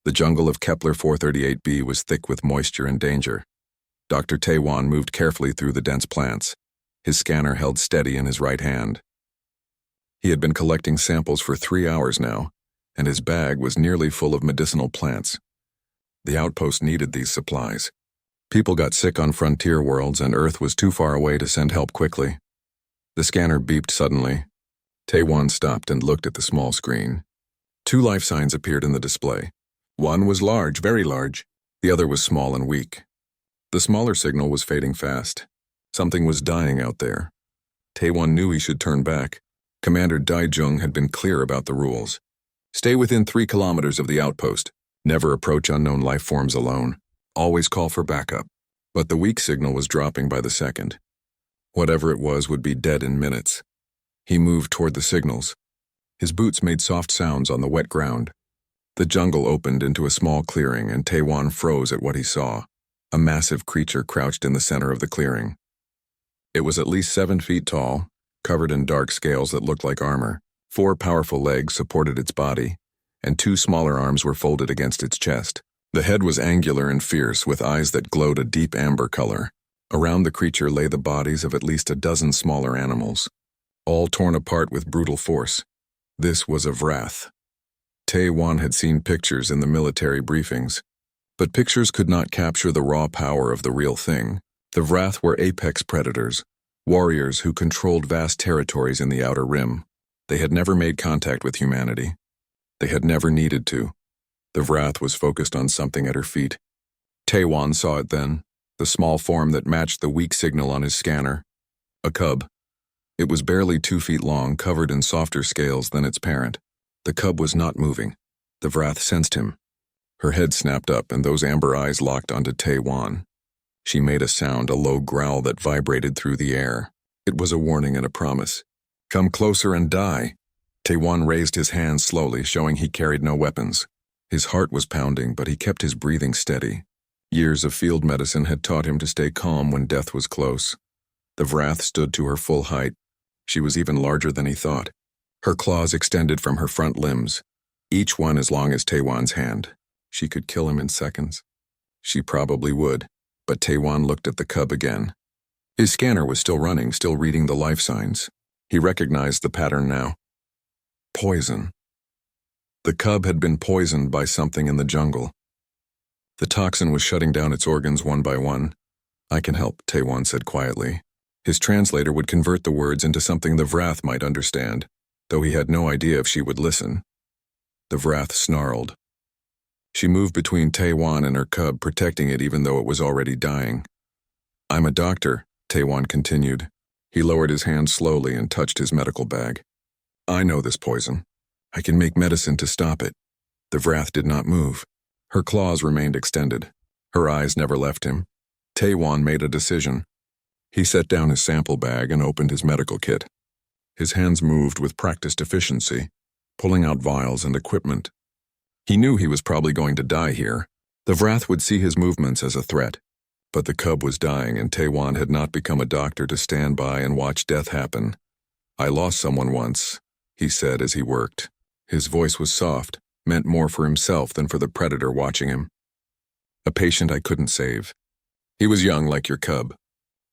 The jungle of Kepler 438b was thick with moisture and danger. Dr. Taewon moved carefully through the dense plants, his scanner held steady in his right hand. He had been collecting samples for 3 hours now, and his bag was nearly full of medicinal plants. The outpost needed these supplies. People got sick on frontier worlds, and Earth was too far away to send help quickly. The scanner beeped suddenly. Taewon stopped and looked at the small screen. 2 life signs appeared in the display. One was large, very large. The other was small and weak. The smaller signal was fading fast. Something was dying out there. Taewon knew he should turn back. Commander Daijung had been clear about the rules. Stay within 3 kilometers of the outpost. Never approach unknown life forms alone. Always call for backup. But the weak signal was dropping by the second. Whatever it was would be dead in minutes. He moved toward the signals. His boots made soft sounds on the wet ground. The jungle opened into a small clearing, and Taewon froze at what he saw. A massive creature crouched in the center of the clearing. It was at least 7 feet tall, covered in dark scales that looked like armor. 4 powerful legs supported its body, and 2 smaller arms were folded against its chest. The head was angular and fierce, with eyes that glowed a deep amber color. Around the creature lay the bodies of at least a dozen smaller animals, all torn apart with brutal force. This was a Vrath. Taewon had seen pictures in the military briefings, but pictures could not capture the raw power of the real thing. The Vrath were apex predators, warriors who controlled vast territories in the Outer Rim. They had never made contact with humanity. They had never needed to. The Vrath was focused on something at her feet. Taewon saw it then, the small form that matched the weak signal on his scanner. A cub. It was barely 2 feet long, covered in softer scales than its parent. The cub was not moving. The Vrath sensed him. Her head snapped up, and those amber eyes locked onto Taewon. She made a sound, a low growl that vibrated through the air. It was a warning and a promise. Come closer and die. Taewon raised his hands slowly, showing he carried no weapons. His heart was pounding, but he kept his breathing steady. Years of field medicine had taught him to stay calm when death was close. The Vrath stood to her full height. She was even larger than he thought. Her claws extended from her front limbs, each one as long as Taewon's hand. She could kill him in seconds. She probably would, but Taewon looked at the cub again. His scanner was still running, still reading the life signs. He recognized the pattern now. Poison. The cub had been poisoned by something in the jungle. The toxin was shutting down its organs one by one. I can help, Taewon said quietly. His translator would convert the words into something the Vrath might understand, though he had no idea if she would listen. The Vrath snarled. She moved between Taewon and her cub, protecting it even though it was already dying. I'm a doctor, Taewon continued. He lowered his hand slowly and touched his medical bag. I know this poison. I can make medicine to stop it. The Vrath did not move. Her claws remained extended. Her eyes never left him. Taewon made a decision. He set down his sample bag and opened his medical kit. His hands moved with practiced efficiency, pulling out vials and equipment. He knew he was probably going to die here. The Vrath would see his movements as a threat. But the cub was dying, and Taewon had not become a doctor to stand by and watch death happen. I lost someone once, he said as he worked. His voice was soft, meant more for himself than for the predator watching him. A patient I couldn't save. He was young like your cub.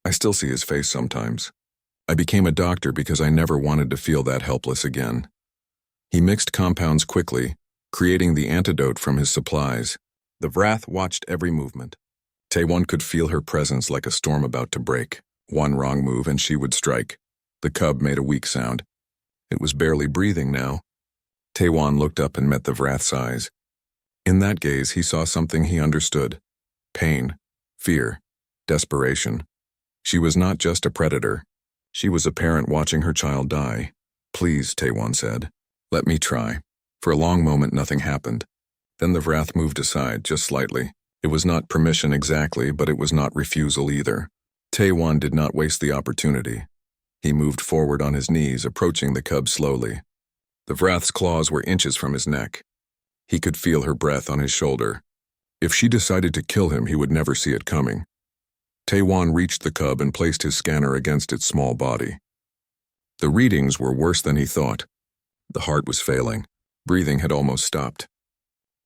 I still see his face sometimes. I became a doctor because I never wanted to feel that helpless again. He mixed compounds quickly, creating the antidote from his supplies. The Vrath watched every movement. Taewon could feel her presence like a storm about to break. One wrong move and she would strike. The cub made a weak sound. It was barely breathing now. Taewon looked up and met the Vrath's eyes. In that gaze, he saw something he understood. Pain, fear, desperation. She was not just a predator. She was a parent watching her child die. Please, Taewon said. Let me try. For a long moment, nothing happened. Then the Vrath moved aside, just slightly. It was not permission exactly, but it was not refusal either. Taewon did not waste the opportunity. He moved forward on his knees, approaching the cub slowly. The Vrath's claws were inches from his neck. He could feel her breath on his shoulder. If she decided to kill him, he would never see it coming. Taewon reached the cub and placed his scanner against its small body. The readings were worse than he thought. The heart was failing. Breathing had almost stopped.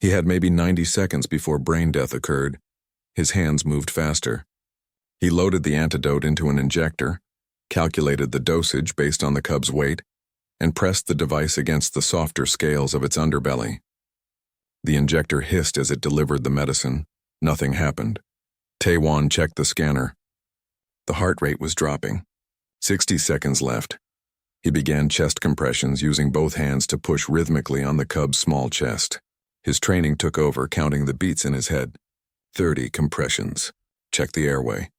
He had maybe 90 seconds before brain death occurred. His hands moved faster. He loaded the antidote into an injector, calculated the dosage based on the cub's weight, and pressed the device against the softer scales of its underbelly. The injector hissed as it delivered the medicine. Nothing happened. Taewon checked the scanner. The heart rate was dropping. 60 seconds left. He began chest compressions using both hands to push rhythmically on the cub's small chest. His training took over, counting the beats in his head. 30 compressions. Check the airway.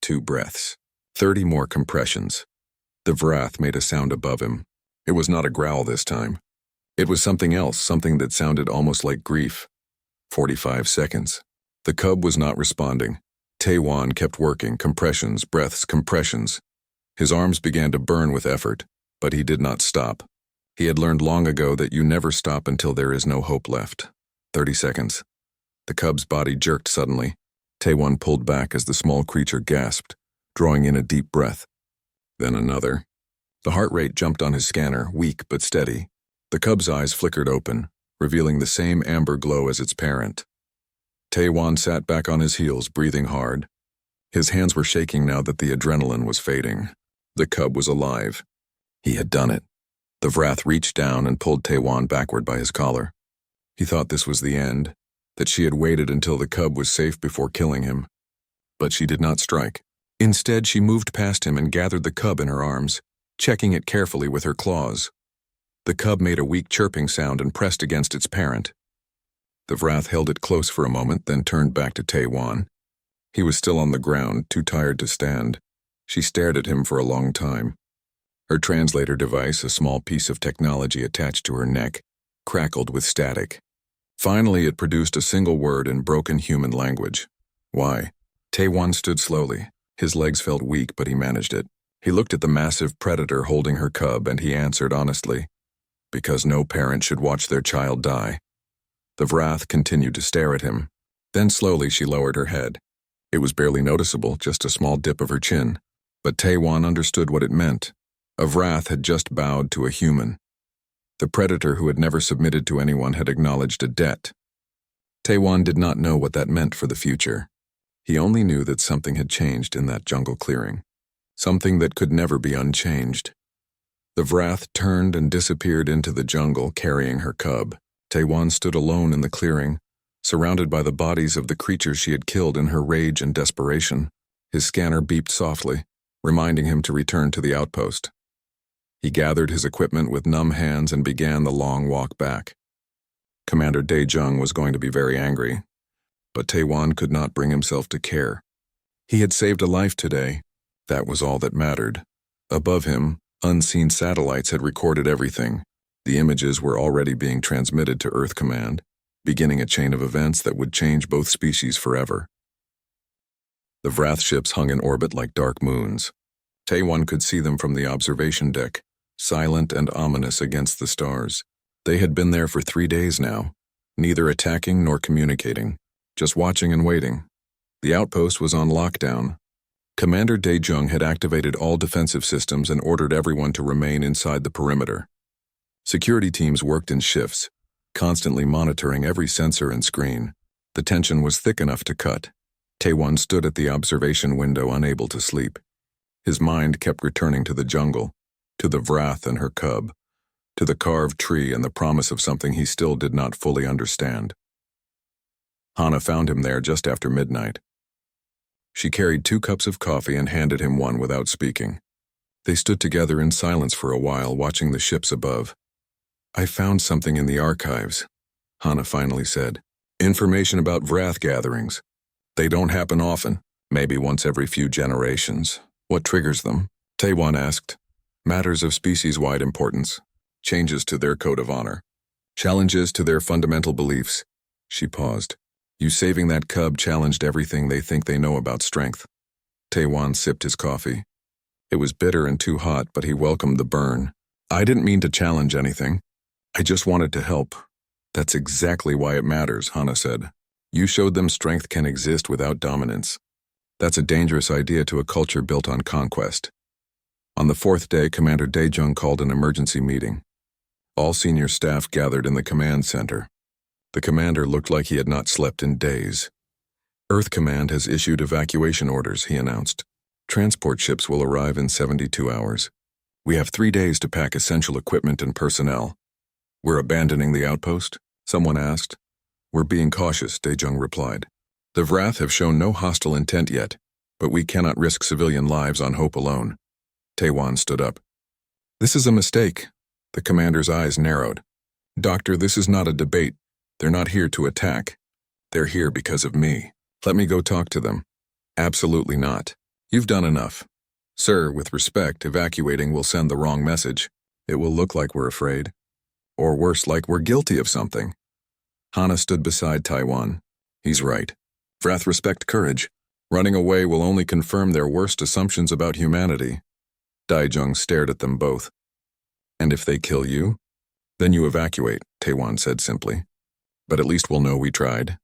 2 breaths. 30 more compressions. The Vrath made a sound above him. It was not a growl this time. It was something else, something that sounded almost like grief. 45 seconds. The cub was not responding. Taewon kept working, compressions, breaths, compressions. His arms began to burn with effort, but he did not stop. He had learned long ago that you never stop until there is no hope left. 30 seconds. The cub's body jerked suddenly. Taewon pulled back as the small creature gasped, drawing in a deep breath. Then another. The heart rate jumped on his scanner, weak but steady. The cub's eyes flickered open, revealing the same amber glow as its parent. Taewon sat back on his heels, breathing hard. His hands were shaking now that the adrenaline was fading. The cub was alive. He had done it. The Vrath reached down and pulled Taewon backward by his collar. He thought this was the end, that she had waited until the cub was safe before killing him. But she did not strike. Instead, she moved past him and gathered the cub in her arms, checking it carefully with her claws. The cub made a weak chirping sound and pressed against its parent. The Vrath held it close for a moment, then turned back to Taewon. He was still on the ground, too tired to stand. She stared at him for a long time. Her translator device, a small piece of technology attached to her neck, crackled with static. Finally, it produced a single word in broken human language. Why? Taewon stood slowly. His legs felt weak, but he managed it. He looked at the massive predator holding her cub, and he answered honestly, because no parent should watch their child die. The Vrath continued to stare at him. Then slowly she lowered her head. It was barely noticeable, just a small dip of her chin. But Taewon understood what it meant. A Vrath had just bowed to a human. The predator who had never submitted to anyone had acknowledged a debt. Taewon did not know what that meant for the future. He only knew that something had changed in that jungle clearing. Something that could never be unchanged. The Vrath turned and disappeared into the jungle, carrying her cub. Taewon stood alone in the clearing, surrounded by the bodies of the creatures she had killed in her rage and desperation. His scanner beeped softly, reminding him to return to the outpost. He gathered his equipment with numb hands and began the long walk back. Commander Daejung was going to be very angry, but Taewon could not bring himself to care. He had saved a life today. That was all that mattered. Above him, unseen satellites had recorded everything. The images were already being transmitted to Earth Command, beginning a chain of events that would change both species forever. The Vrath ships hung in orbit like dark moons. Taewon could see them from the observation deck, silent and ominous against the stars. They had been there for 3 days now, neither attacking nor communicating, just watching and waiting. The outpost was on lockdown. Commander Daejung had activated all defensive systems and ordered everyone to remain inside the perimeter. Security teams worked in shifts, constantly monitoring every sensor and screen. The tension was thick enough to cut. Taewon stood at the observation window, unable to sleep. His mind kept returning to the jungle, to the Vrath and her cub, to the carved tree and the promise of something he still did not fully understand. Hana found him there just after midnight. She carried 2 cups of coffee and handed him one without speaking. They stood together in silence for a while, watching the ships above. "I found something in the archives," Hana finally said. "Information about Vrath gatherings. They don't happen often, maybe once every few generations. What triggers them?" Taewon asked. "Matters of species-wide importance. Changes to their code of honor. Challenges to their fundamental beliefs." She paused. "You saving that cub challenged everything they think they know about strength." Taewon sipped his coffee. It was bitter and too hot, but he welcomed the burn. "I didn't mean to challenge anything. I just wanted to help." "That's exactly why it matters," Hana said. "You showed them strength can exist without dominance. That's a dangerous idea to a culture built on conquest." On the 4th day, Commander Daejung called an emergency meeting. All senior staff gathered in the command center. The commander looked like he had not slept in days. Earth Command has issued evacuation orders, he announced. Transport ships will arrive in 72 hours. We have 3 days to pack essential equipment and personnel. We're abandoning the outpost? Someone asked. We're being cautious, Daejung replied. The Vrath have shown no hostile intent yet, but we cannot risk civilian lives on hope alone. Taewon stood up. This is a mistake. The commander's eyes narrowed. Doctor, this is not a debate. They're not here to attack. They're here because of me. Let me go talk to them. Absolutely not. You've done enough. Sir, with respect, evacuating will send the wrong message. It will look like we're afraid. Or worse, like we're guilty of something. Hana stood beside Taewon. He's right. Vrath respect courage. Running away will only confirm their worst assumptions about humanity. Daejung stared at them both. And if they kill you? Then you evacuate, Taewon said simply. But at least we'll know we tried.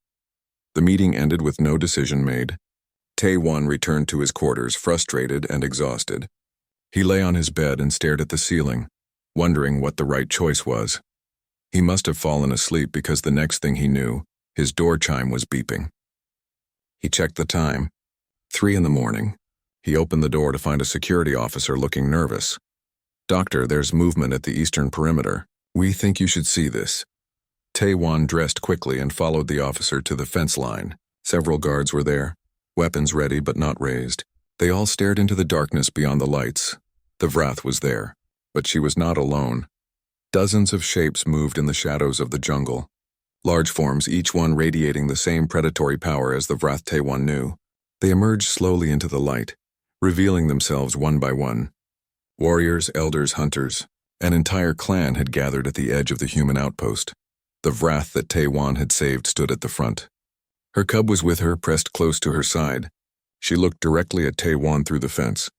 The meeting ended with no decision made. Taewon returned to his quarters frustrated and exhausted. He lay on his bed and stared at the ceiling, wondering what the right choice was. He must have fallen asleep because the next thing he knew, his door chime was beeping. He checked the time. 3 a.m. He opened the door to find a security officer looking nervous. Doctor, there's movement at the eastern perimeter. We think you should see this. Taewon dressed quickly and followed the officer to the fence line. Several guards were there, weapons ready but not raised. They all stared into the darkness beyond the lights. The Vrath was there, but she was not alone. Dozens of shapes moved in the shadows of the jungle. Large forms, each one radiating the same predatory power as the Vrath Taewon knew. They emerged slowly into the light, revealing themselves one by one. Warriors, elders, hunters, an entire clan had gathered at the edge of the human outpost. The Vrath that Taewon had saved stood at the front. Her cub was with her, pressed close to her side. She looked directly at Taewon through the fence.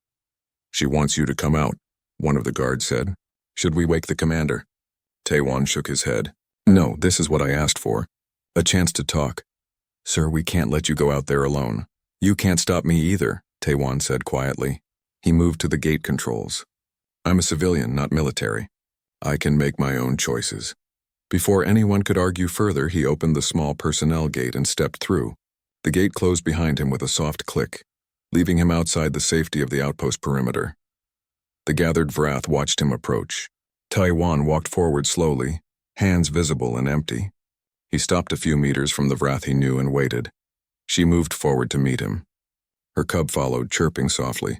She wants you to come out, one of the guards said. Should we wake the commander? Taewon shook his head. No, this is what I asked for. A chance to talk. Sir, we can't let you go out there alone. You can't stop me either, Taewon said quietly. He moved to the gate controls. I'm a civilian, not military. I can make my own choices. Before anyone could argue further, he opened the small personnel gate and stepped through. The gate closed behind him with a soft click, leaving him outside the safety of the outpost perimeter. The gathered Vrath watched him approach. Taewon walked forward slowly, hands visible and empty. He stopped a few meters from the Vrath he knew and waited. She moved forward to meet him. Her cub followed, chirping softly.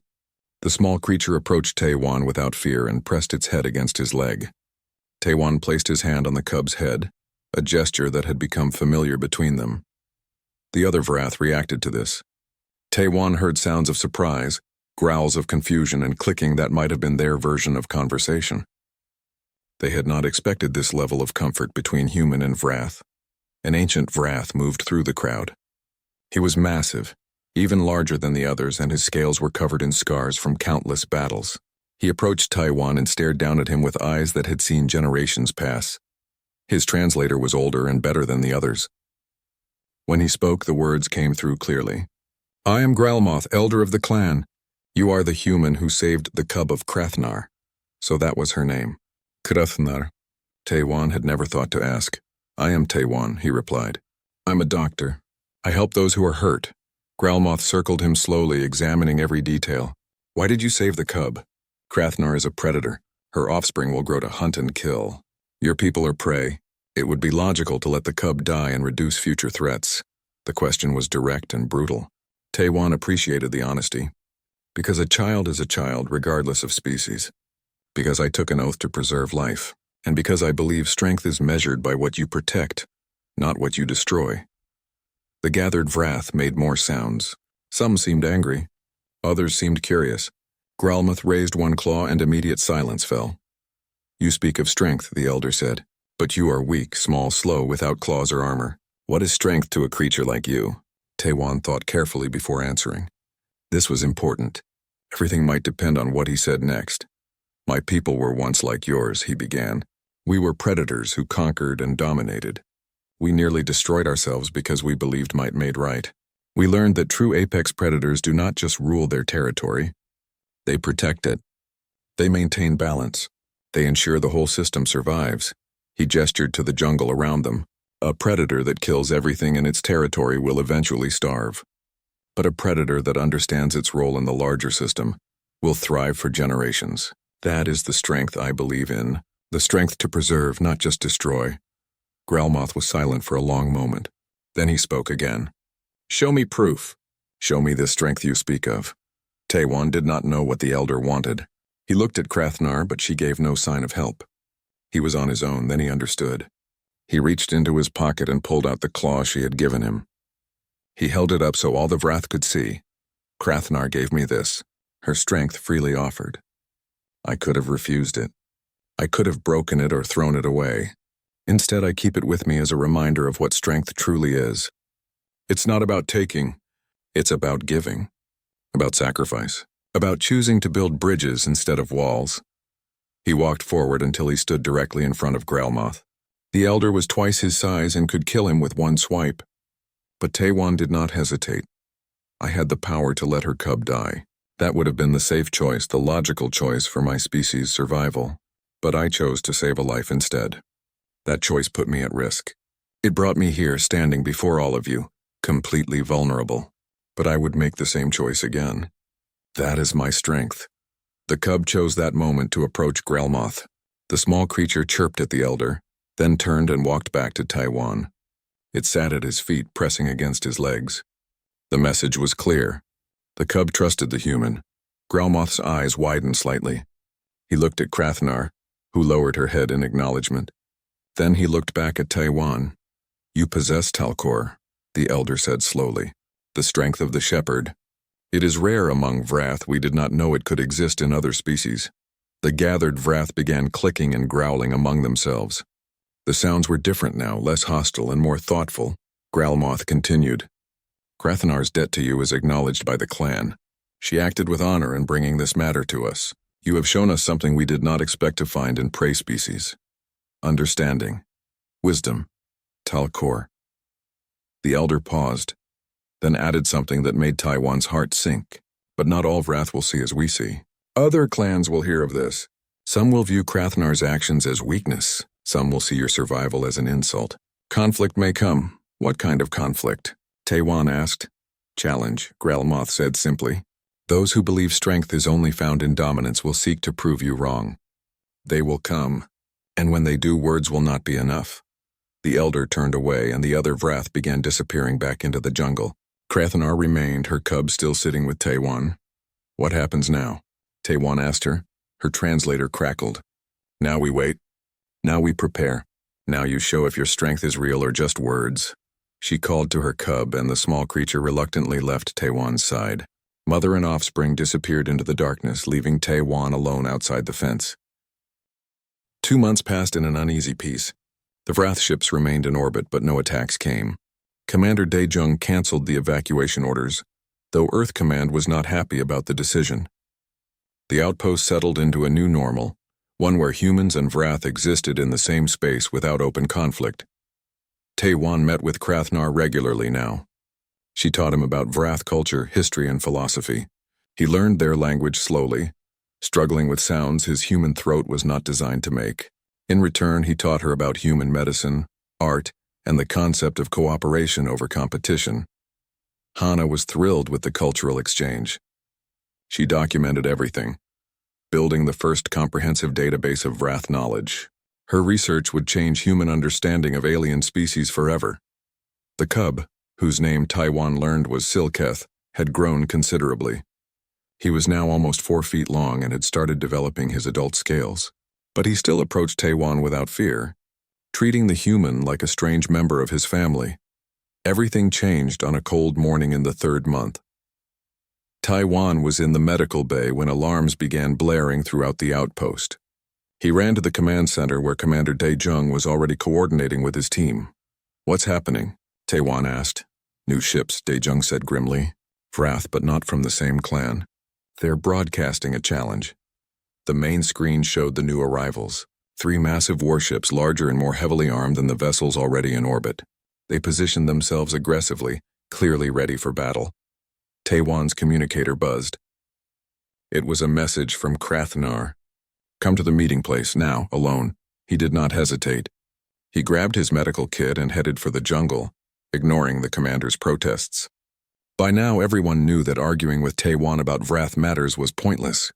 The small creature approached Taewon without fear and pressed its head against his leg. Taewon placed his hand on the cub's head, a gesture that had become familiar between them. The other Vrath reacted to this. Taewon heard sounds of surprise, growls of confusion, and clicking that might have been their version of conversation. They had not expected this level of comfort between human and Vrath. An ancient Vrath moved through the crowd. He was massive, even larger than the others, and his scales were covered in scars from countless battles. He approached Taewon and stared down at him with eyes that had seen generations pass. His translator was older and better than the others. When he spoke, the words came through clearly. I am Gralmoth, elder of the clan. You are the human who saved the cub of Krathnar. So that was her name. Krathnar. Taewon had never thought to ask. I am Taewon, he replied. I'm a doctor. I help those who are hurt. Gralmoth circled him slowly, examining every detail. Why did you save the cub? Krathnar is a predator. Her offspring will grow to hunt and kill. Your people are prey. It would be logical to let the cub die and reduce future threats. The question was direct and brutal. Taewon appreciated the honesty. Because a child is a child, regardless of species. Because I took an oath to preserve life. And because I believe strength is measured by what you protect, not what you destroy. The gathered Vrath made more sounds. Some seemed angry. Others seemed curious. Gralmoth raised one claw and immediate silence fell. You speak of strength, the elder said. But you are weak, small, slow, without claws or armor. What is strength to a creature like you? Taewon thought carefully before answering. This was important. Everything might depend on what he said next. My people were once like yours, he began. We were predators who conquered and dominated. We nearly destroyed ourselves because we believed might made right. We learned that true apex predators do not just rule their territory. They protect it. They maintain balance. They ensure the whole system survives. He gestured to the jungle around them. A predator that kills everything in its territory will eventually starve. But a predator that understands its role in the larger system will thrive for generations. That is the strength I believe in. The strength to preserve, not just destroy. Growlmoth was silent for a long moment. Then he spoke again. Show me proof. Show me this strength you speak of. Taiwan did not know what the elder wanted. He looked at Krathnar, but she gave no sign of help. He was on his own, then he understood. He reached into his pocket and pulled out the claw she had given him. He held it up so all the Vrath could see. Krathnar gave me this, her strength freely offered. I could have refused it. I could have broken it or thrown it away. Instead, I keep it with me as a reminder of what strength truly is. It's not about taking, it's about giving, about sacrifice, about choosing to build bridges instead of walls. He walked forward until he stood directly in front of Growlmoth. The elder was twice his size and could kill him with one swipe. But Taiwan did not hesitate. I had the power to let her cub die. That would have been the safe choice, the logical choice for my species' survival. But I chose to save a life instead. That choice put me at risk. It brought me here, standing before all of you, completely vulnerable. But I would make the same choice again. That is my strength. The cub chose that moment to approach Growlmoth. The small creature chirped at the elder, then turned and walked back to Taiwan. It sat at his feet, pressing against his legs. The message was clear. The cub trusted the human. Growlmoth's eyes widened slightly. He looked at Krathnar, who lowered her head in acknowledgement. Then he looked back at Taiwan. You possess Talcor, the elder said slowly. The strength of the shepherd. It is rare among Vrath. We did not know it could exist in other species. The gathered Vrath began clicking and growling among themselves. The sounds were different now, less hostile and more thoughtful. Growlmoth continued. Krathnar's debt to you is acknowledged by the clan. She acted with honor in bringing this matter to us. You have shown us something we did not expect to find in prey species. Understanding. Wisdom. Talcor. The elder paused, then added something that made Taiwan's heart sink. But not all Vrath will see as we see. Other clans will hear of this. Some will view Krathnar's actions as weakness. Some will see your survival as an insult. Conflict may come. What kind of conflict? Taiwan asked. Challenge, Growlmoth said simply. Those who believe strength is only found in dominance will seek to prove you wrong. They will come, and when they do, words will not be enough. The elder turned away, and the other Vrath began disappearing back into the jungle. Krathnar remained, her cub still sitting with Taiwan. What happens now? Taiwan asked her. Her translator crackled. Now we wait. Now we prepare. Now you show if your strength is real or just words. She called to her cub, and the small creature reluctantly left Taiwan's side. Mother and offspring disappeared into the darkness, leaving Taiwan alone outside the fence. 2 months passed in an uneasy peace. The Vrath ships remained in orbit, but no attacks came. Commander Daejung canceled the evacuation orders, though Earth Command was not happy about the decision. The outpost settled into a new normal, one where humans and Vrath existed in the same space without open conflict. Taiwan met with Krathnar regularly now. She taught him about Vrath culture, history, and philosophy. He learned their language slowly, struggling with sounds his human throat was not designed to make. In return, he taught her about human medicine, art, and the concept of cooperation over competition. Hana was thrilled with the cultural exchange. She documented everything, building the first comprehensive database of Vrath knowledge. Her research would change human understanding of alien species forever. The cub, whose name Taiwan learned was Silketh, had grown considerably. He was now almost 4 feet long and had started developing his adult scales. But he still approached Taiwan without fear, treating the human like a strange member of his family. Everything changed on a cold morning in the 3rd month. Taiwan was in the medical bay when alarms began blaring throughout the outpost. He ran to the command center where Commander Daejung was already coordinating with his team. What's happening? Taiwan asked. New ships, Daejung said grimly. Vrath, but not from the same clan. They're broadcasting a challenge. The main screen showed the new arrivals. 3 massive warships, larger and more heavily armed than the vessels already in orbit. They positioned themselves aggressively, clearly ready for battle. Taiwan's communicator buzzed. It was a message from Krathnar. Come to the meeting place, now, alone. He did not hesitate. He grabbed his medical kit and headed for the jungle, ignoring the commander's protests. By now, everyone knew that arguing with Taiwan about Vrath matters was pointless.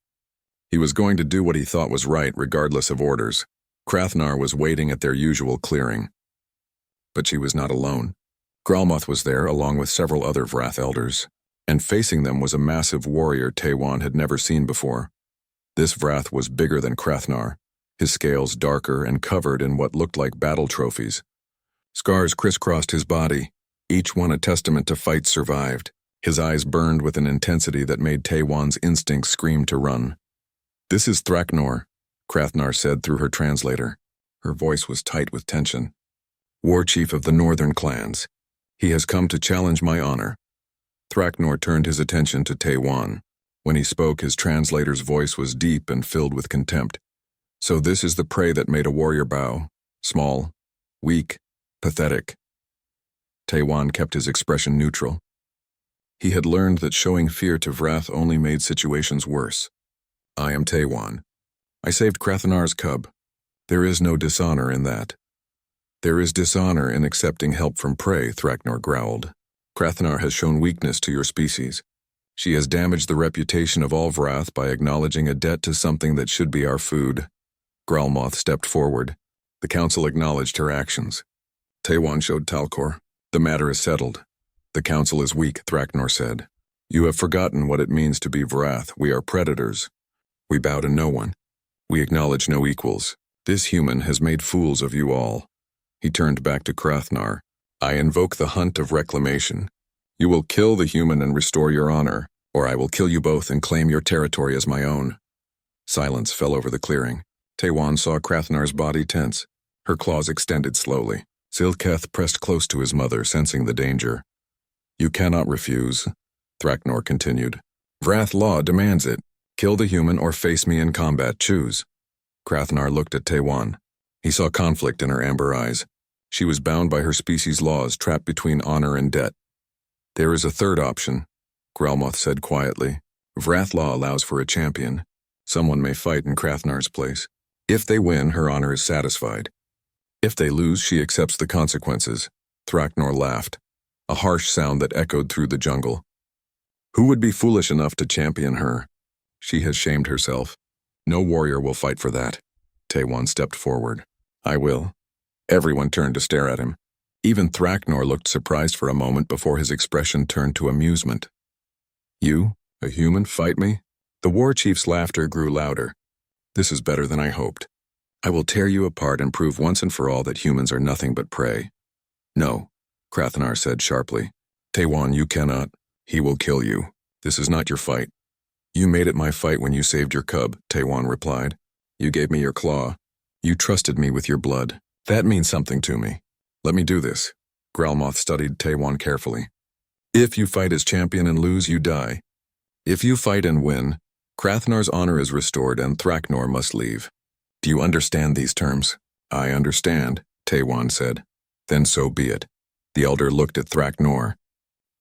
He was going to do what he thought was right regardless of orders. Krathnar was waiting at their usual clearing. But she was not alone. Gralmoth was there along with several other Vrath elders, and facing them was a massive warrior Taiwan had never seen before. This Vrath was bigger than Krathnar, his scales darker and covered in what looked like battle trophies. Scars crisscrossed his body, each one a testament to fights survived. His eyes burned with an intensity that made Taiwan's instincts scream to run. "This is Thraknor," Krathnar said through her translator. Her voice was tight with tension. "War chief of the northern clans. He has come to challenge my honor." Thraknor turned his attention to Taiwan. When he spoke, his translator's voice was deep and filled with contempt. "So this is the prey that made a warrior bow. Small, weak, pathetic." Taiwan kept his expression neutral. He had learned that showing fear to Vrath only made situations worse. "I am Taiwan. I saved Krathanar's cub. There is no dishonor in that." "There is dishonor in accepting help from prey," Thraknor growled. "Krathanar has shown weakness to your species. She has damaged the reputation of all Vrath by acknowledging a debt to something that should be our food." Gralmoth stepped forward. The council acknowledged her actions. Taiwan showed Talcor. "The matter is settled. The council is weak," Thraknor said. "You have forgotten what it means to be Vrath. We are predators. We bow to no one. We acknowledge no equals. This human has made fools of you all." He turned back to Krathnar. "I invoke the hunt of reclamation. You will kill the human and restore your honor, or I will kill you both and claim your territory as my own." Silence fell over the clearing. Taiwan saw Krathnar's body tense. Her claws extended slowly. Silketh pressed close to his mother, sensing the danger. "You cannot refuse," Thraknor continued. "Vrath law demands it. Kill the human or face me in combat. Choose." Krathnar looked at Taiwan. He saw conflict in her amber eyes. She was bound by her species' laws, trapped between honor and debt. "There is a third option," Gralmoth said quietly. "Vrath law allows for a champion. Someone may fight in Krathnar's place. If they win, her honor is satisfied. If they lose, she accepts the consequences." Thraknor laughed, a harsh sound that echoed through the jungle. "Who would be foolish enough to champion her? She has shamed herself. No warrior will fight for that." Taiwan stepped forward. "I will." Everyone turned to stare at him. Even Thraknor looked surprised for a moment before his expression turned to amusement. "You, a human, fight me?" The war chief's laughter grew louder. "This is better than I hoped. I will tear you apart and prove once and for all that humans are nothing but prey." "No," Krathnar said sharply. "Taiwan, you cannot. He will kill you. This is not your fight." "You made it my fight when you saved your cub," Taiwan replied. "You gave me your claw. You trusted me with your blood. That means something to me. Let me do this." Gralmoth studied Taiwan carefully. "If you fight as champion and lose, you die. If you fight and win, Krathnar's honor is restored and Thraknor must leave. Do you understand these terms?" "I understand," Taiwan said. "Then so be it." The elder looked at Thraknor.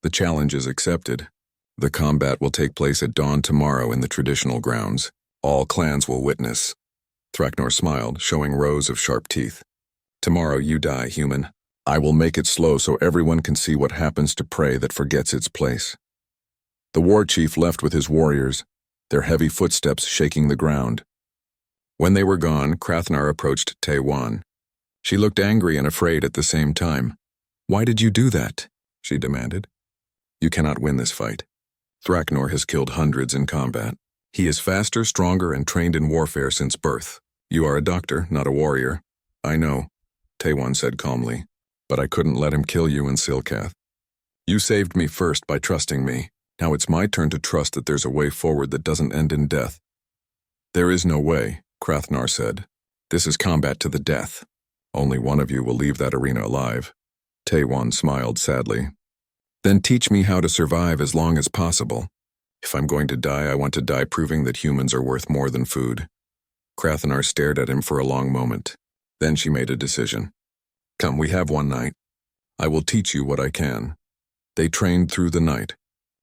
"The challenge is accepted. The combat will take place at dawn tomorrow in the traditional grounds. All clans will witness." Thraknor smiled, showing rows of sharp teeth. "Tomorrow you die, human. I will make it slow so everyone can see what happens to prey that forgets its place." The war chief left with his warriors, their heavy footsteps shaking the ground. When they were gone, Krathnar approached Taiwan. She looked angry and afraid at the same time. "Why did you do that?" she demanded. "You cannot win this fight. Thraknor has killed hundreds in combat. He is faster, stronger, and trained in warfare since birth. You are a doctor, not a warrior." "I know," Taiwan said calmly, "but I couldn't let him kill you in Silkath. You saved me first by trusting me. Now it's my turn to trust that there's a way forward that doesn't end in death." "There is no way," Krathnar said. "This is combat to the death. Only one of you will leave that arena alive." Taiwan smiled sadly. "Then teach me how to survive as long as possible. If I'm going to die, I want to die proving that humans are worth more than food." Krathnar stared at him for a long moment. Then she made a decision. "Come, we have one night. I will teach you what I can." They trained through the night.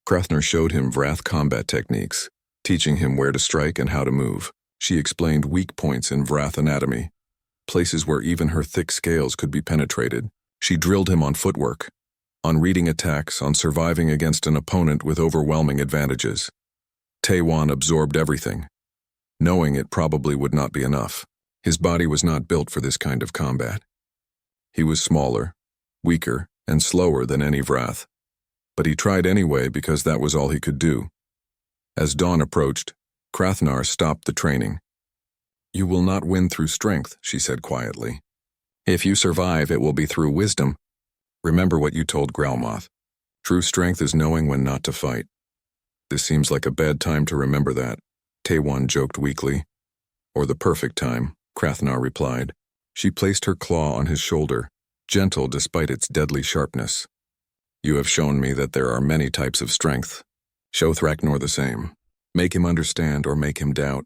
Krathnar showed him Vrath combat techniques, teaching him where to strike and how to move. She explained weak points in Vrath anatomy, places where even her thick scales could be penetrated. She drilled him on footwork, on reading attacks, on surviving against an opponent with overwhelming advantages. Taewon absorbed everything, knowing it probably would not be enough. His body was not built for this kind of combat. He was smaller, weaker, and slower than any Vrath. But he tried anyway because that was all he could do. As dawn approached, Krathnar stopped the training. "You will not win through strength," she said quietly. "If you survive, it will be through wisdom. Remember what you told Growlmoth. True strength is knowing when not to fight." "This seems like a bad time to remember that," Taewon joked weakly. "Or the perfect time," Krathnar replied. She placed her claw on his shoulder, gentle despite its deadly sharpness. "You have shown me that there are many types of strength. Show Thraknor the same. Make him understand or make him doubt.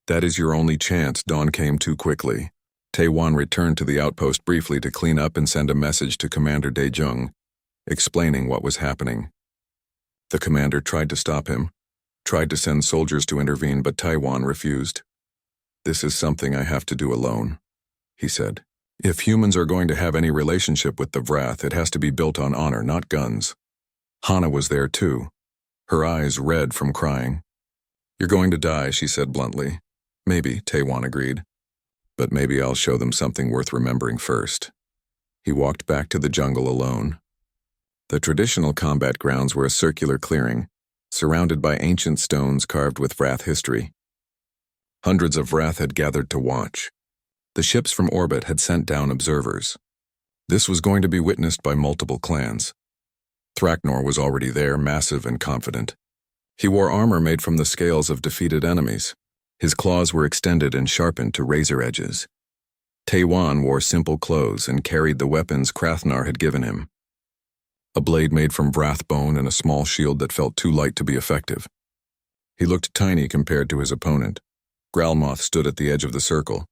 That is your only chance." Dawn came too quickly. Taewon returned to the outpost briefly to clean up and send a message to Commander Daejung, explaining what was happening. The commander tried to stop him, tried to send soldiers to intervene, but Taewon refused. "This is something I have to do alone," he said. "If humans are going to have any relationship with the Vrath, it has to be built on honor, not guns." Hana was there too, her eyes red from crying. "You're going to die," she said bluntly. "Maybe," Taewon agreed. "But maybe I'll show them something worth remembering first." He walked back to the jungle alone. The traditional combat grounds were a circular clearing, surrounded by ancient stones carved with Vrath history. Hundreds of Vrath had gathered to watch. The ships from orbit had sent down observers. This was going to be witnessed by multiple clans. Thraknor was already there, massive and confident. He wore armor made from the scales of defeated enemies. His claws were extended and sharpened to razor edges. Taewon wore simple clothes and carried the weapons Krathnar had given him. A blade made from Vrath bone and a small shield that felt too light to be effective. He looked tiny compared to his opponent. Growlmoth stood at the edge of the circle.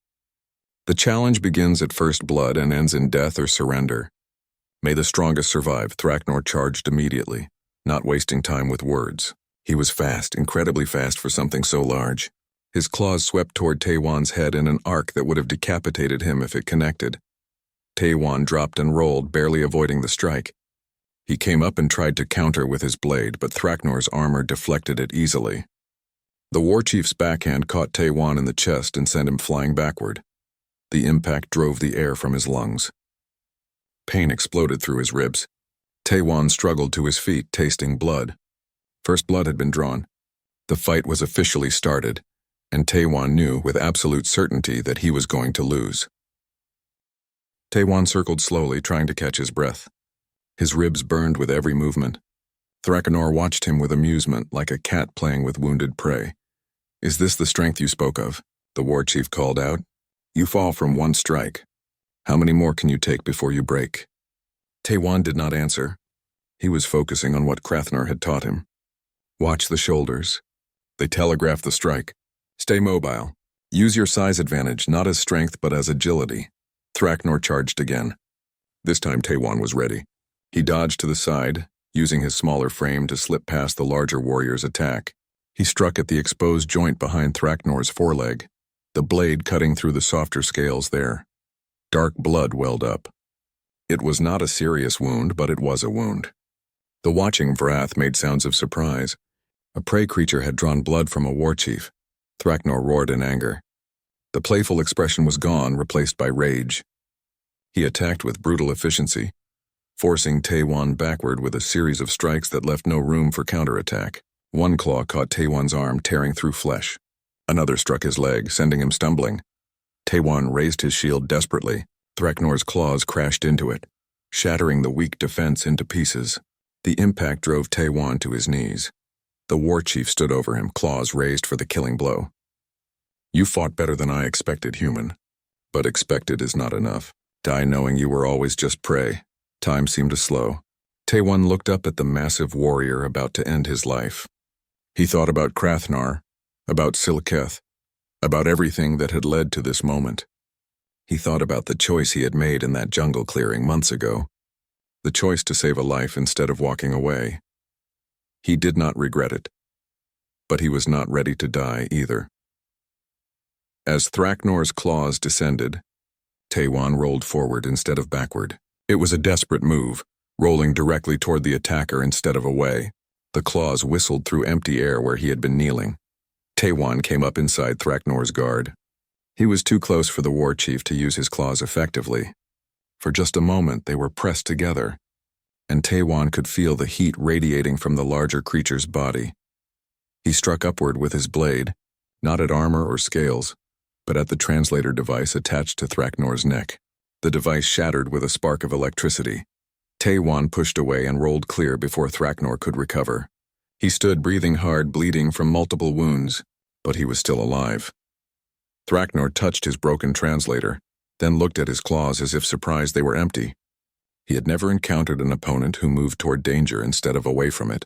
The challenge begins at first blood and ends in death or surrender. May the strongest survive. Thraknor charged immediately, not wasting time with words. He was fast, incredibly fast for something so large. His claws swept toward Taewon's head in an arc that would have decapitated him if it connected. Taewon dropped and rolled, barely avoiding the strike. He came up and tried to counter with his blade, but Thraknor's armor deflected it easily. The warchief's backhand caught Taewon in the chest and sent him flying backward. The impact drove the air from his lungs. Pain exploded through his ribs. Taewon struggled to his feet, tasting blood. First blood had been drawn. The fight was officially started, and Taewon knew with absolute certainty that he was going to lose. Taewon circled slowly, trying to catch his breath. His ribs burned with every movement. Thraknor watched him with amusement, like a cat playing with wounded prey. "Is this the strength you spoke of?" the warchief called out. "You fall from one strike. How many more can you take before you break?" Taewon did not answer. He was focusing on what Krathnar had taught him. Watch the shoulders. They telegraph the strike. Stay mobile. Use your size advantage, not as strength but as agility. Thraknor charged again. This time Taewon was ready. He dodged to the side, using his smaller frame to slip past the larger warrior's attack. He struck at the exposed joint behind Thraknor's foreleg, the blade cutting through the softer scales there. Dark blood welled up. It was not a serious wound, but it was a wound. The watching Vrath made sounds of surprise. A prey creature had drawn blood from a warchief. Thraknor roared in anger. The playful expression was gone, replaced by rage. He attacked with brutal efficiency, forcing Taewon backward with a series of strikes that left no room for counterattack. One claw caught Taewon's arm, tearing through flesh. Another struck his leg, sending him stumbling. Taewon raised his shield desperately. Thraknor's claws crashed into it, shattering the weak defense into pieces. The impact drove Taewon to his knees. The warchief stood over him, claws raised for the killing blow. "You fought better than I expected, human. But expected is not enough. Die knowing you were always just prey." Time seemed to slow. Taewon looked up at the massive warrior about to end his life. He thought about Krathnar, about Silketh, about everything that had led to this moment. He thought about the choice he had made in that jungle clearing months ago. The choice to save a life instead of walking away. He did not regret it. But he was not ready to die either. As Thraknor's claws descended, Taiwan rolled forward instead of backward. It was a desperate move, rolling directly toward the attacker instead of away. The claws whistled through empty air where he had been kneeling. Taiwan came up inside Thraknor's guard. He was too close for the war chief to use his claws effectively. For just a moment, they were pressed together, and Taiwan could feel the heat radiating from the larger creature's body. He struck upward with his blade, not at armor or scales, but at the translator device attached to Thraknor's neck. The device shattered with a spark of electricity. Taiwan pushed away and rolled clear before Thraknor could recover. He stood breathing hard, bleeding from multiple wounds, but he was still alive. Thraknor touched his broken translator, then looked at his claws as if surprised they were empty. He had never encountered an opponent who moved toward danger instead of away from it.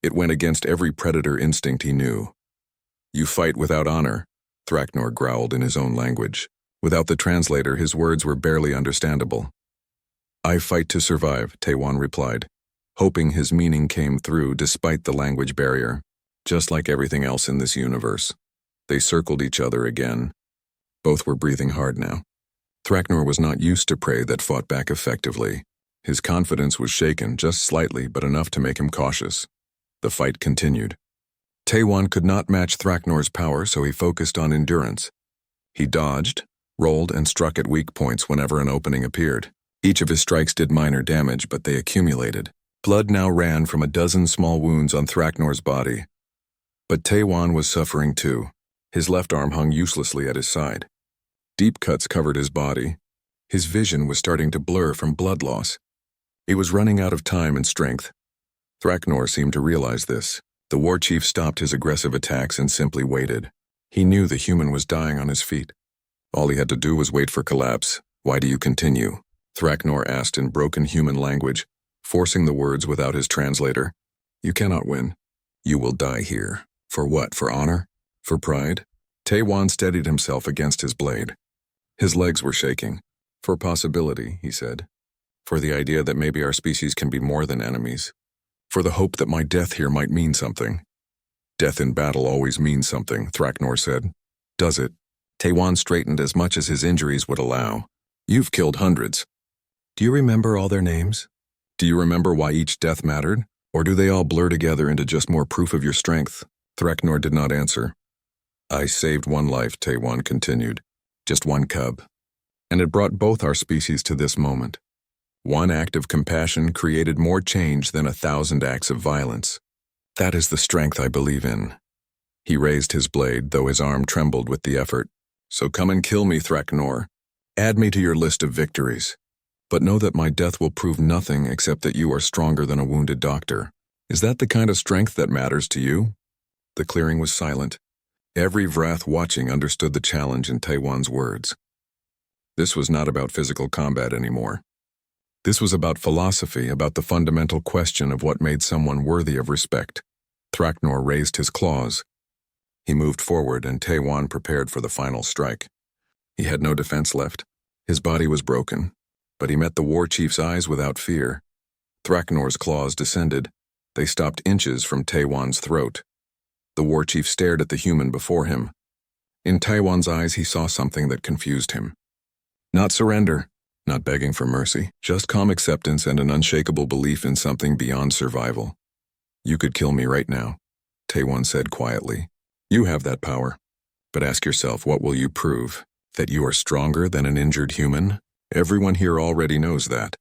It went against every predator instinct he knew. "You fight without honor," Thraknor growled in his own language. Without the translator, his words were barely understandable. "I fight to survive," Taiwan replied, hoping his meaning came through despite the language barrier, just like everything else in this universe. They circled each other again. Both were breathing hard now. Thraknor was not used to prey that fought back effectively. His confidence was shaken just slightly, but enough to make him cautious. The fight continued. Taiwan could not match Thraknor's power, so he focused on endurance. He dodged, rolled, and struck at weak points whenever an opening appeared. Each of his strikes did minor damage, but they accumulated. Blood now ran from a dozen small wounds on Thraknor's body. But Taiwan was suffering too. His left arm hung uselessly at his side. Deep cuts covered his body. His vision was starting to blur from blood loss. He was running out of time and strength. Thraknor seemed to realize this. The war chief stopped his aggressive attacks and simply waited. He knew the human was dying on his feet. All he had to do was wait for collapse. "Why do you continue?" Thraknor asked in broken human language, forcing the words without his translator. "You cannot win. You will die here. For what? For honor? For pride?" Taiwan steadied himself against his blade. His legs were shaking. "For possibility," he said. "For the idea that maybe our species can be more than enemies. For the hope that my death here might mean something." "Death in battle always means something," Thraknor said. "Does it?" Taiwan straightened as much as his injuries would allow. "You've killed hundreds. Do you remember all their names? Do you remember why each death mattered? Or do they all blur together into just more proof of your strength?" Thraknor did not answer. "I saved one life," Taiwan continued. "Just one cub. And it brought both our species to this moment. One act of compassion created more change than 1,000 acts of violence. That is the strength I believe in." He raised his blade, though his arm trembled with the effort. "So come and kill me, Thraknor. Add me to your list of victories. But know that my death will prove nothing except that you are stronger than a wounded doctor. Is that the kind of strength that matters to you?" The clearing was silent. Every Vrath watching understood the challenge in Taiwan's words. This was not about physical combat anymore. This was about philosophy, about the fundamental question of what made someone worthy of respect. Thraknor raised his claws. He moved forward, and Taiwan prepared for the final strike. He had no defense left. His body was broken, but he met the war chief's eyes without fear. Thraknor's claws descended. They stopped inches from Taiwan's throat. The war chief stared at the human before him. In Taiwan's eyes, he saw something that confused him. Not surrender, not begging for mercy, just calm acceptance and an unshakable belief in something beyond survival. "You could kill me right now," Taiwan said quietly. "You have that power. But ask yourself, what will you prove? That you are stronger than an injured human? Everyone here already knows that.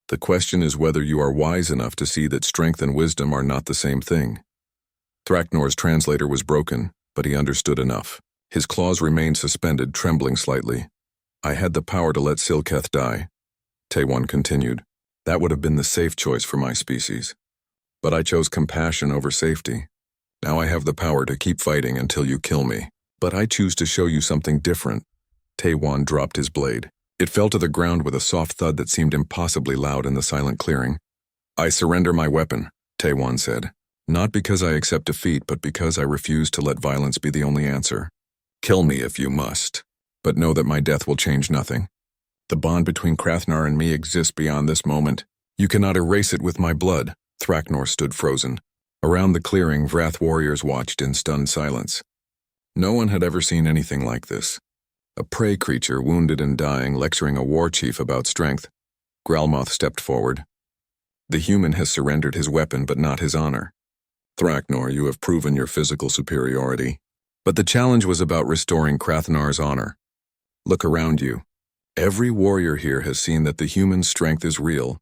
The question is whether you are wise enough to see that strength and wisdom are not the same thing." Thraknor's translator was broken, but he understood enough. His claws remained suspended, trembling slightly. "I had the power to let Silketh die," Taiwan continued. "That would have been the safe choice for my species. But I chose compassion over safety. Now I have the power to keep fighting until you kill me. But I choose to show you something different." Taiwan dropped his blade. It fell to the ground with a soft thud that seemed impossibly loud in the silent clearing. "I surrender my weapon," Taiwan said. "Not because I accept defeat, but because I refuse to let violence be the only answer. Kill me if you must, but know that my death will change nothing. The bond between Krathnar and me exists beyond this moment. You cannot erase it with my blood." Thraknor stood frozen. Around the clearing, Vrath warriors watched in stunned silence. No one had ever seen anything like this. A prey creature, wounded and dying, lecturing a war chief about strength. Growlmoth stepped forward. The human has surrendered his weapon, but not his honor. Thraknor, you have proven your physical superiority. But the challenge was about restoring Krathnar's honor. Look around you. Every warrior here has seen that the human's strength is real,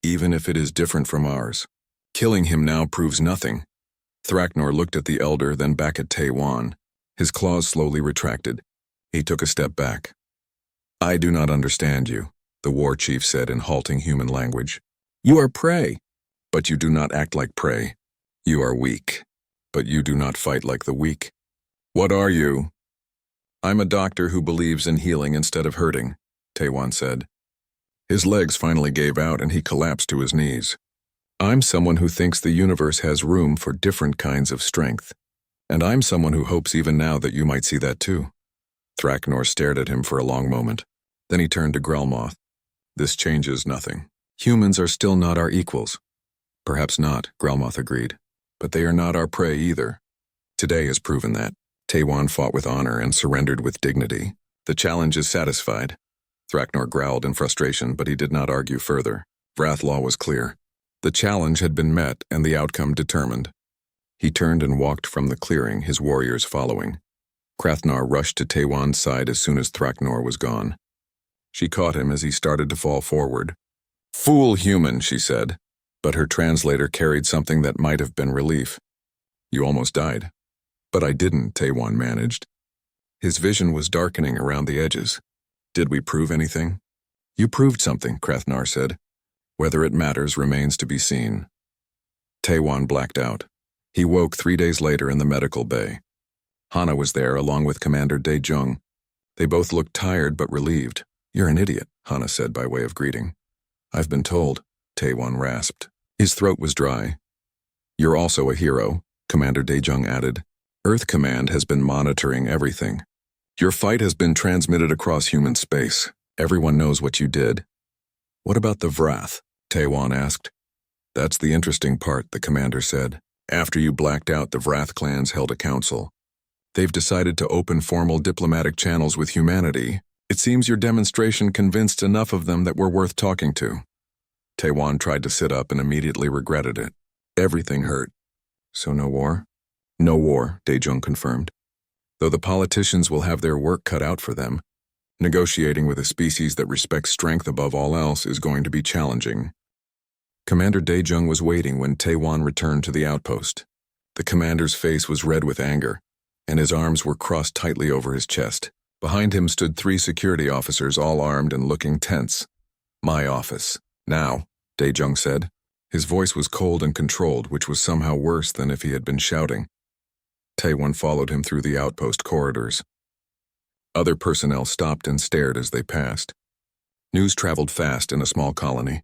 even if it is different from ours. Killing him now proves nothing. Thraknor looked at the elder, then back at Taiwan. His claws slowly retracted. He took a step back. I do not understand you, the war chief said in halting human language. You are prey, but you do not act like prey. You are weak, but you do not fight like the weak. What are you? I'm a doctor who believes in healing instead of hurting, Taiwan said. His legs finally gave out and he collapsed to his knees. I'm someone who thinks the universe has room for different kinds of strength. And I'm someone who hopes even now that you might see that too. Thraknor stared at him for a long moment. Then he turned to Growlmoth. This changes nothing. Humans are still not our equals. Perhaps not, Growlmoth agreed. But they are not our prey either. Today has proven that. Taiwan fought with honor and surrendered with dignity. The challenge is satisfied. Thraknor growled in frustration, but he did not argue further. Wrath law was clear. The challenge had been met and the outcome determined. He turned and walked from the clearing, his warriors following. Krathnar rushed to Taiwan's side as soon as Thraknor was gone. She caught him as he started to fall forward. Fool human, she said, but her translator carried something that might have been relief. You almost died. But I didn't, Taiwan managed. His vision was darkening around the edges. Did we prove anything? You proved something, Krathnar said. Whether it matters remains to be seen. Taiwan blacked out. He woke 3 days later in the medical bay. Hana was there along with Commander Daejung. They both looked tired but relieved. You're an idiot, Hana said by way of greeting. I've been told, Taiwan rasped. His throat was dry. You're also a hero, Commander Daejung added. Earth Command has been monitoring everything. Your fight has been transmitted across human space. Everyone knows what you did. What about the Vrath? Taiwan asked. That's the interesting part, the commander said. After you blacked out, the Vrath clans held a council. They've decided to open formal diplomatic channels with humanity. It seems your demonstration convinced enough of them that we're worth talking to. Taiwan tried to sit up and immediately regretted it. Everything hurt. So no war? No war, Daejung confirmed. Though the politicians will have their work cut out for them, negotiating with a species that respects strength above all else is going to be challenging. Commander Daejung was waiting when Taiwan returned to the outpost. The commander's face was red with anger, and his arms were crossed tightly over his chest. Behind him stood 3 security officers, all armed and looking tense. My office. Now, Daejung said. His voice was cold and controlled, which was somehow worse than if he had been shouting. Taiwan followed him through the outpost corridors. Other personnel stopped and stared as they passed. News traveled fast in a small colony.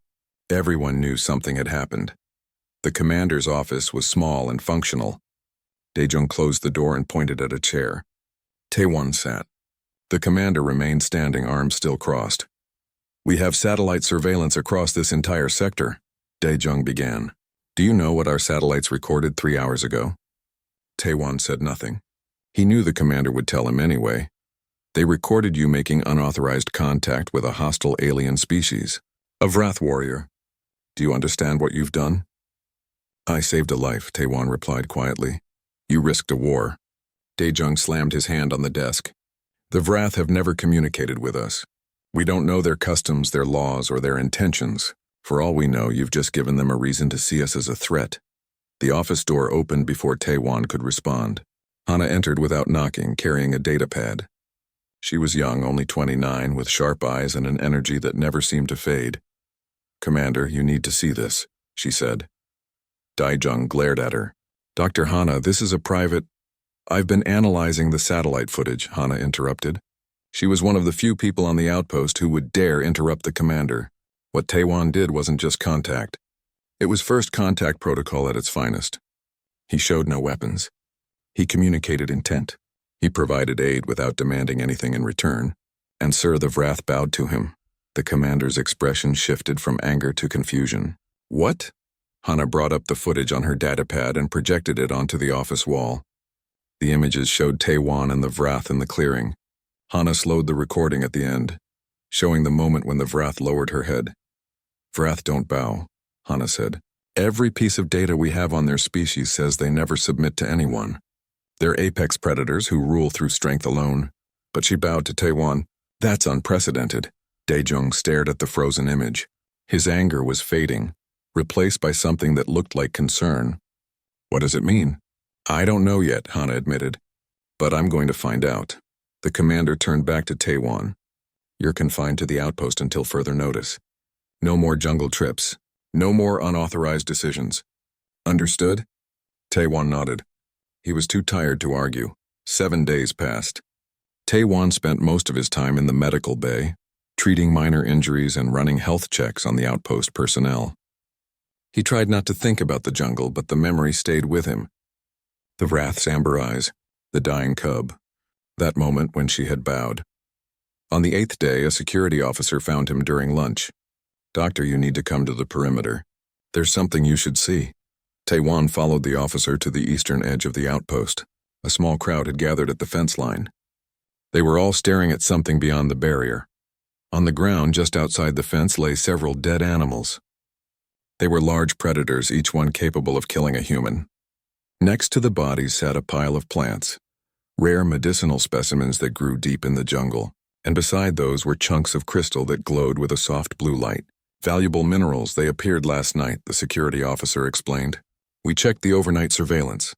Everyone knew something had happened. The commander's office was small and functional. Daejung closed the door and pointed at a chair. Taiwan sat. The commander remained standing, arms still crossed. We have satellite surveillance across this entire sector, Daejung began. Do you know what our satellites recorded 3 hours ago? Taiwan said nothing. He knew the commander would tell him anyway. They recorded you making unauthorized contact with a hostile alien species, a Vrath warrior. Do you understand what you've done? I saved a life, Taiwan replied quietly. You risked a war. Daejung slammed his hand on the desk. The Vrath have never communicated with us. We don't know their customs, their laws, or their intentions. For all we know, you've just given them a reason to see us as a threat. The office door opened before Taiwan could respond. Hana entered without knocking, carrying a datapad. She was young, only 29, with sharp eyes and an energy that never seemed to fade. Commander, you need to see this, she said. Daejung glared at her. Dr. Hana, this is a private... I've been analyzing the satellite footage, Hana interrupted. She was one of the few people on the outpost who would dare interrupt the commander. What Taiwan did wasn't just contact. It was first contact protocol at its finest. He showed no weapons. He communicated intent. He provided aid without demanding anything in return. And Sir the Vrath bowed to him. The commander's expression shifted from anger to confusion. What? Hana brought up the footage on her datapad and projected it onto the office wall. The images showed Taiwan and the Vrath in the clearing. Hana slowed the recording at the end, showing the moment when the Vrath lowered her head. Vrath don't bow, Hana said. Every piece of data we have on their species says they never submit to anyone. They're apex predators who rule through strength alone. But she bowed to Taewon. That's unprecedented. Daejung stared at the frozen image. His anger was fading, replaced by something that looked like concern. What does it mean? I don't know yet, Hana admitted. But I'm going to find out. The commander turned back to Taewon. You're confined to the outpost until further notice. No more jungle trips. No more unauthorized decisions. Understood? Taewon nodded. He was too tired to argue. 7 days passed. Taewon spent most of his time in the medical bay, treating minor injuries and running health checks on the outpost personnel. He tried not to think about the jungle, but the memory stayed with him. The Vrath's amber eyes, the dying cub, that moment when she had bowed. On the 8th day, a security officer found him during lunch. Doctor, you need to come to the perimeter. There's something you should see. Taewon followed the officer to the eastern edge of the outpost. A small crowd had gathered at the fence line. They were all staring at something beyond the barrier. On the ground just outside the fence lay several dead animals. They were large predators, each one capable of killing a human. Next to the bodies sat a pile of plants, rare medicinal specimens that grew deep in the jungle, and beside those were chunks of crystal that glowed with a soft blue light. Valuable minerals, they appeared last night, the security officer explained. We checked the overnight surveillance.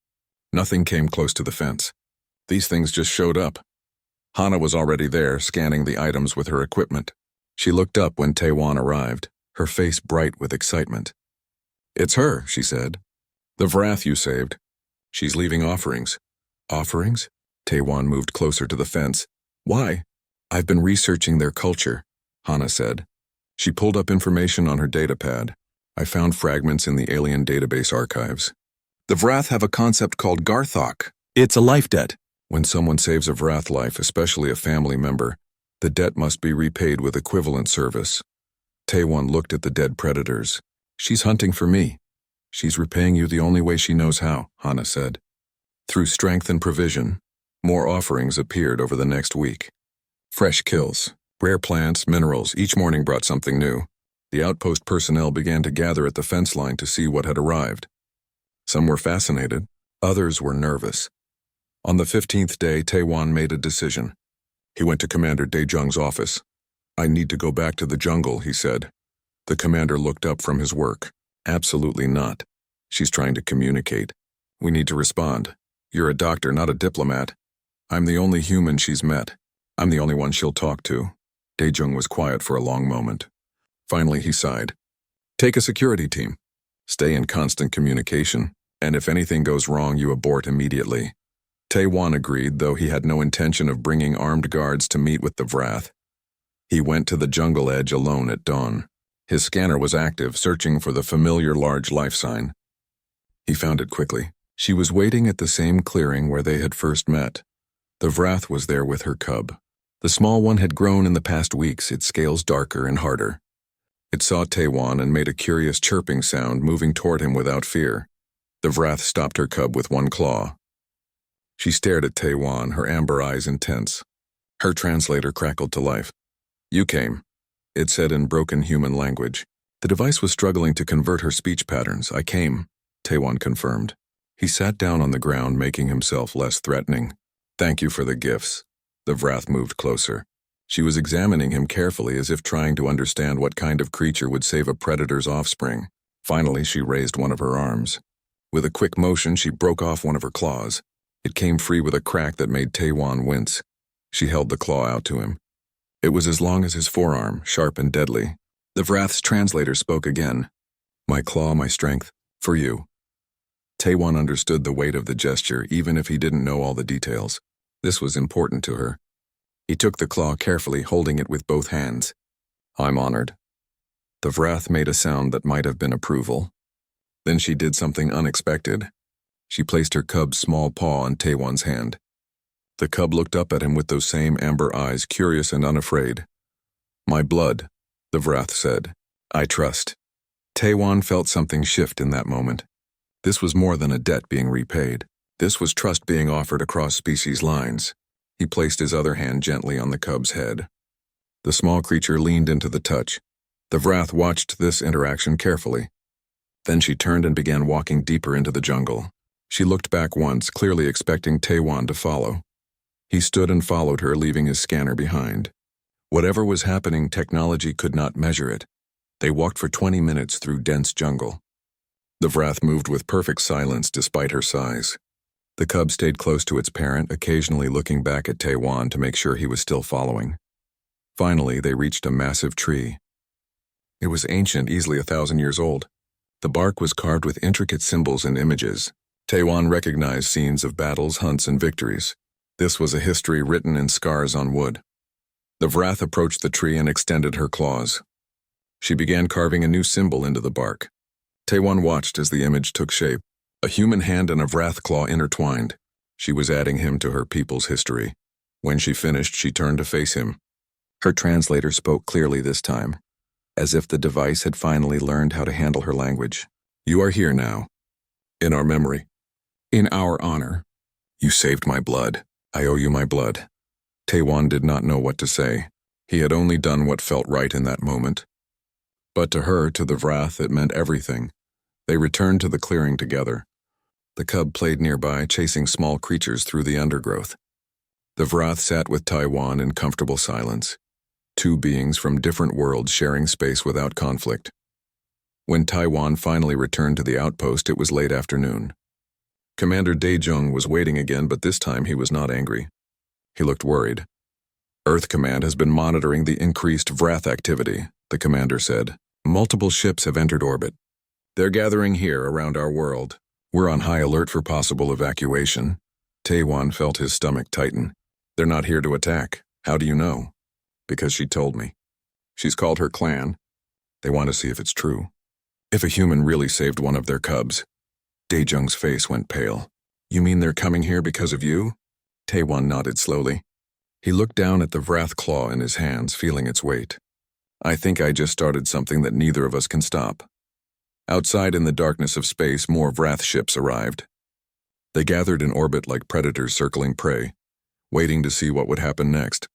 Nothing came close to the fence. These things just showed up. Hana was already there, scanning the items with her equipment. She looked up when Taewon arrived, her face bright with excitement. It's her, she said. The Vrath you saved. She's leaving offerings. Offerings? Taewon moved closer to the fence. Why? I've been researching their culture, Hana said. She pulled up information on her datapad. I found fragments in the alien database archives. The Vrath have a concept called Garthok. It's a life debt. When someone saves a Vrath life, especially a family member, the debt must be repaid with equivalent service. Taewon looked at the dead predators. She's hunting for me. She's repaying you the only way she knows how, Hana said. Through strength and provision, more offerings appeared over the next week. Fresh kills, rare plants, minerals, each morning brought something new. The outpost personnel began to gather at the fence line to see what had arrived. Some were fascinated, others were nervous. On the 15th day, Taewon made a decision. He went to Commander Daejung's office. I need to go back to the jungle, he said. The commander looked up from his work. Absolutely not. She's trying to communicate. We need to respond. You're a doctor, not a diplomat. I'm the only human she's met. I'm the only one she'll talk to. Daejung was quiet for a long moment. Finally, he sighed. Take a security team. Stay in constant communication, and if anything goes wrong, you abort immediately. Taewon agreed, though he had no intention of bringing armed guards to meet with the Vrath. He went to the jungle edge alone at dawn. His scanner was active, searching for the familiar large life sign. He found it quickly. She was waiting at the same clearing where they had first met. The Vrath was there with her cub. The small one had grown in the past weeks, its scales darker and harder. It saw Taewon and made a curious chirping sound, moving toward him without fear. The Vrath stopped her cub with one claw. She stared at Taewon, her amber eyes intense. Her translator crackled to life. You came, it said in broken human language. The device was struggling to convert her speech patterns. I came, Taewon confirmed. He sat down on the ground, making himself less threatening. Thank you for the gifts. The Vrath moved closer. She was examining him carefully, as if trying to understand what kind of creature would save a predator's offspring. Finally, she raised one of her arms. With a quick motion, she broke off one of her claws. It came free with a crack that made Taewon wince. She held the claw out to him. It was as long as his forearm, sharp and deadly. The Vrath's translator spoke again. My claw, my strength, for you. Taewon understood the weight of the gesture, even if he didn't know all the details. This was important to her. He took the claw carefully, holding it with both hands. I'm honored. The Vrath made a sound that might have been approval. Then she did something unexpected. She placed her cub's small paw on Taewon's hand. The cub looked up at him with those same amber eyes, curious and unafraid. My blood, the Vrath said. I trust. Taewon felt something shift in that moment. This was more than a debt being repaid. This was trust being offered across species lines. He placed his other hand gently on the cub's head. The small creature leaned into the touch. The Vrath watched this interaction carefully. Then she turned and began walking deeper into the jungle. She looked back once, clearly expecting Taiwan to follow. He stood and followed her, leaving his scanner behind. Whatever was happening, technology could not measure it. They walked for 20 minutes through dense jungle. The Vrath moved with perfect silence despite her size. The cub stayed close to its parent, occasionally looking back at Taiwan to make sure he was still following. Finally, they reached a massive tree. It was ancient, easily 1,000 years old. The bark was carved with intricate symbols and images. Taiwan recognized scenes of battles, hunts, and victories. This was a history written in scars on wood. The Vrath approached the tree and extended her claws. She began carving a new symbol into the bark. Taiwan watched as the image took shape. A human hand and a Vrath claw intertwined. She was adding him to her people's history. When she finished, she turned to face him. Her translator spoke clearly this time, as if the device had finally learned how to handle her language. You are here now. In our memory. In our honor. You saved my blood. I owe you my blood. Taiwan did not know what to say. He had only done what felt right in that moment. But to her, to the Vrath, it meant everything. They returned to the clearing together. The cub played nearby, chasing small creatures through the undergrowth. The Vrath sat with Taiwan in comfortable silence. Two beings from different worlds sharing space without conflict. When Taiwan finally returned to the outpost, it was late afternoon. Commander Daejung was waiting again, but this time he was not angry. He looked worried. Earth Command has been monitoring the increased Vrath activity, the commander said. Multiple ships have entered orbit. They're gathering here around our world. We're on high alert for possible evacuation. Taiwan felt his stomach tighten. They're not here to attack. How do you know? Because she told me. She's called her clan. They want to see if it's true. If a human really saved one of their cubs. Daejung's face went pale. You mean they're coming here because of you? Taiwan nodded slowly. He looked down at the Vrath claw in his hands, feeling its weight. I think I just started something that neither of us can stop. Outside in the darkness of space, more Vrath ships arrived. They gathered in orbit like predators circling prey, waiting to see what would happen next.